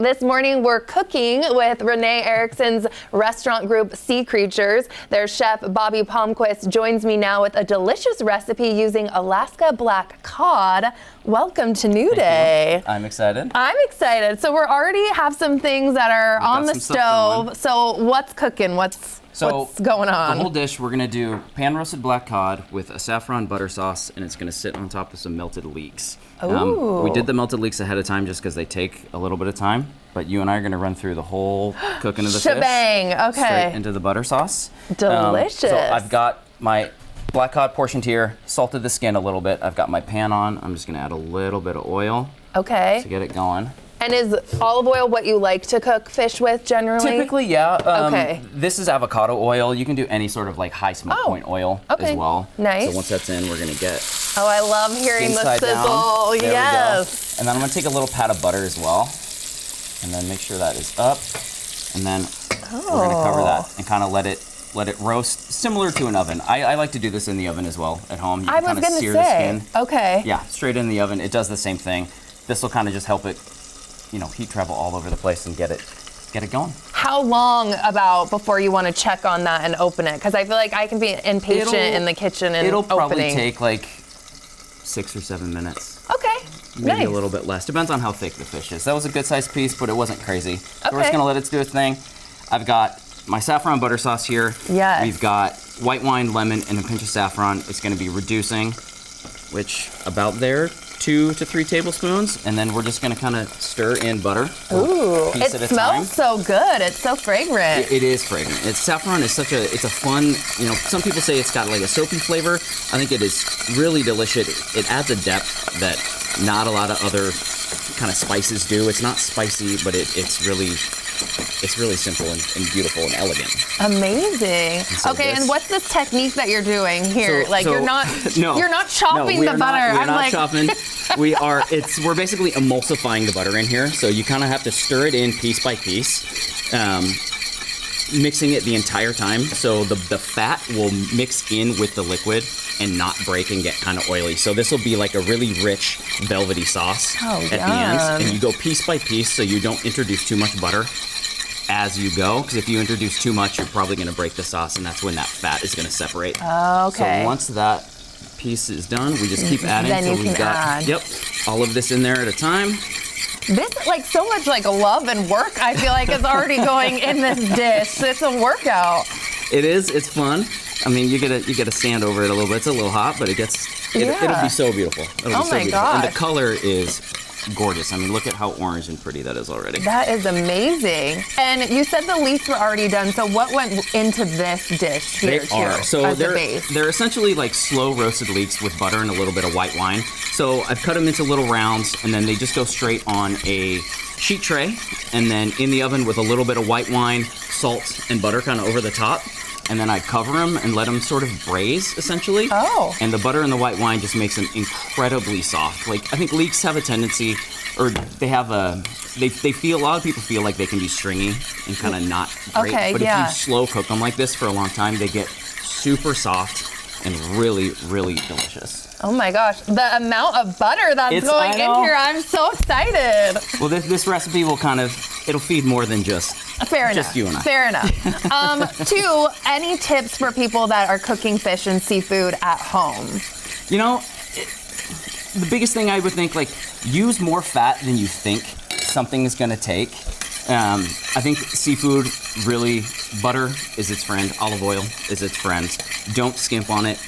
This morning, we're cooking with Renee Erickson's restaurant group, Sea Creatures. Their chef, Bobby Palmquist, joins me now with a delicious recipe using Alaska Black Cod. Welcome to New Day. I'm excited. I'm excited. So we already have some things that are on the stove. So what's cooking? What's going on? The whole dish, we're gonna do pan-roasted black cod with a saffron butter sauce, and it's gonna sit on top of some melted leeks. We did the melted leeks ahead of time just because they take a little bit of time, but you and I are gonna run through the whole cooking of the shebang. fish. Okay. Straight into the butter sauce. Delicious. So I've got my black cod portioned here, salted the skin a little bit. I've got my pan on. I'm just gonna add a little bit of oil. Okay. To get it going. And is olive oil what you like to cook fish with generally? Typically, yeah. Okay. This is avocado oil. You can do any sort of like high smoke point oil as well. Nice. So once that's in, we're gonna get. Oh, I love hearing the sizzle. Yes. And then I'm gonna take a little pat of butter as well, and then make sure that is up. And then we're gonna cover that and kind of let it roast, similar to an oven. I like to do this in the oven as well at home. You can kind of sear the skin. Okay. Yeah, straight in the oven. It does the same thing. This will kind of just help it, heat travel all over the place and get it going. How long before you want to check on that and open it? Because I feel like I can be impatient in the kitchen and it'll probably take like 6 or 7 minutes. Okay. Maybe a little bit less. Depends on how thick the fish is. That was a good sized piece, but it wasn't crazy. So Okay. we're just gonna let it do its thing. I've got my saffron butter sauce here. Yes. We've got white wine, lemon, and a pinch of saffron. It's gonna be reducing, which about there, 2 to 3 tablespoons, and then we're just gonna kind of stir in butter. Ooh, it smells so good. It's so fragrant. It is fragrant. Saffron is it's a fun, some people say it's got like a soapy flavor. I think it is really delicious. It adds a depth that not a lot of other kind of spices do. It's not spicy, but it's really simple and beautiful and elegant. Amazing. So and what's this technique that you're doing here? You're not chopping the butter. We're not chopping. We're basically emulsifying the butter in here. So you kind of have to stir it in piece by piece, mixing it the entire time. So the fat will mix in with the liquid and not break and get kind of oily. So this will be like a really rich, velvety sauce at the end. And you go piece by piece so you don't introduce too much butter as you go, because if you introduce too much, you're probably going to break the sauce, and that's when that fat is going to separate. Okay. So once that piece is done, we just keep adding. Then you can add. All of this in there at a time. This, so much love and work, I feel like, is already going in this dish. It's a workout. It is. It's fun. I mean, you gotta stand over it a little bit. It's a little hot, but it'll be so beautiful. It'll be so beautiful. God. And the color is gorgeous. I mean, look at how orange and pretty that is already. That is amazing. And you said the leeks were already done, so what went into this dish here they're essentially like slow roasted leeks with butter and a little bit of white wine. So I've cut them into little rounds, and then they just go straight on a sheet tray, and then in the oven with a little bit of white wine, salt, and butter kind of over the top. And then I cover them and let them sort of braise, essentially. Oh. And the butter and the white wine just makes them incredibly soft. I think leeks have a tendency, or they have a lot of people feel like they can be stringy and kind of not great. Okay, but if you slow cook them like this for a long time, they get super soft and really, really delicious. Oh my gosh, the amount of butter that's going in here, I'm so excited. Well, this recipe will it'll feed more than just you and I. Fair enough. 2, any tips for people that are cooking fish and seafood at home? The biggest thing I would think, use more fat than you think something is gonna take. I think seafood, really, butter is its friend, olive oil is its friend. Don't skimp on it.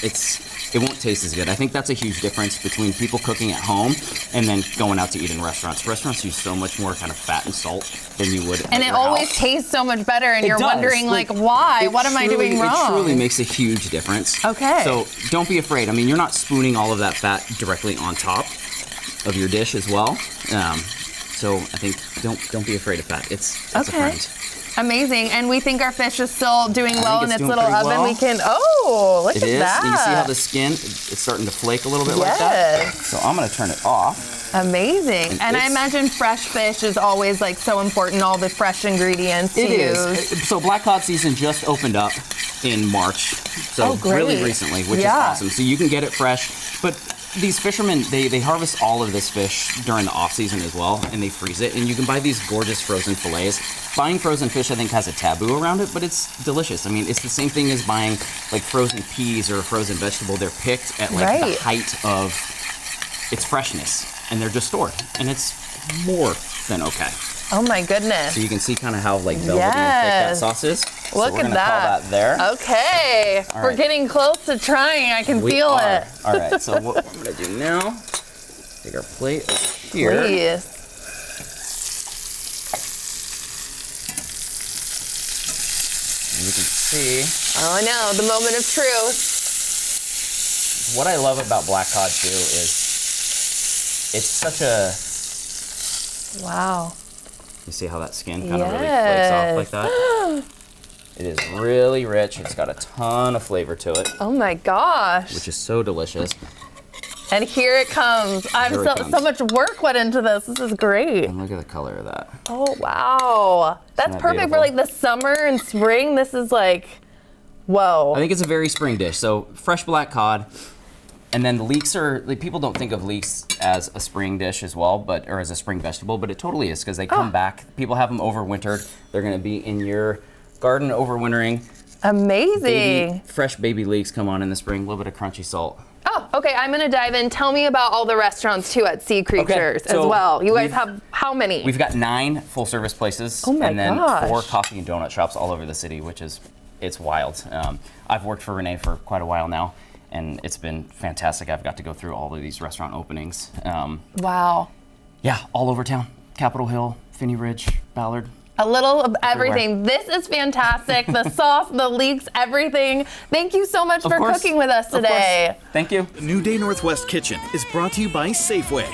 It won't taste as good. I think that's a huge difference between people cooking at home and then going out to eat in restaurants. Restaurants use so much more kind of fat and salt than you would. And it always tastes so much better, and you're wondering why? What am I doing wrong? It truly makes a huge difference. Okay. So don't be afraid. I mean, you're not spooning all of that fat directly on top of your dish as well. So I think don't be afraid of fat. It's a friend. Amazing. And we think our fish is still doing well in its little oven. Well. We can, look at that. You can see how the skin is starting to flake a little bit like that. So I'm going to turn it off. Amazing. And I imagine fresh fish is always so important, all the fresh ingredients to use. It is. So Black Cod season just opened up in March. So really recently, which is awesome. So you can get it fresh. But these fishermen, they harvest all of this fish during the off season as well, and they freeze it, and you can buy these gorgeous frozen fillets. Buying frozen fish, I think, has a taboo around it, but it's delicious. I mean, it's the same thing as buying like frozen peas or a frozen vegetable. They're picked at like the height of its freshness, and they're just stored, and it's more than okay. Oh my goodness. So you can see kind of how like velvety and thick that sauce is. Look at that. Call that there. Okay. All We're right. getting close to trying. I can feel it. All right. So what I'm gonna do now? Take our plate over here. Please. And you can see. Oh, I know. The moment of truth. What I love about black cod too is it's such a. Wow. You see how that skin kind of really flakes off like that? It is really rich. It's got a ton of flavor to it. Oh my gosh. Which is so delicious. And here it comes. So much work went into this. This is great. And look at the color of that. Oh, wow. That's perfect beautiful? for like the summer and spring. This is like, whoa. I think it's a very spring dish. So fresh black cod. And then the leeks are, like, people don't think of leeks as a spring dish as well, or as a spring vegetable, but it totally is because they come back. People have them overwintered. They're going to be in your garden overwintering. Amazing. Fresh baby leeks come on in the spring, a little bit of crunchy salt. Oh, okay. I'm going to dive in. Tell me about all the restaurants too at Sea Creatures as well. You guys have how many? We've got 9 full service places. Oh my and then gosh. 4 coffee and donut shops all over the city, which is, it's wild. I've worked for Renee for quite a while now. And it's been fantastic. I've got to go through all of these restaurant openings. Wow. Yeah, all over town. Capitol Hill, Phinney Ridge, Ballard. A little of everything. This is fantastic. The sauce, the leeks, everything. Thank you so much for cooking with us today. Thank you. The New Day Northwest Kitchen is brought to you by Safeway.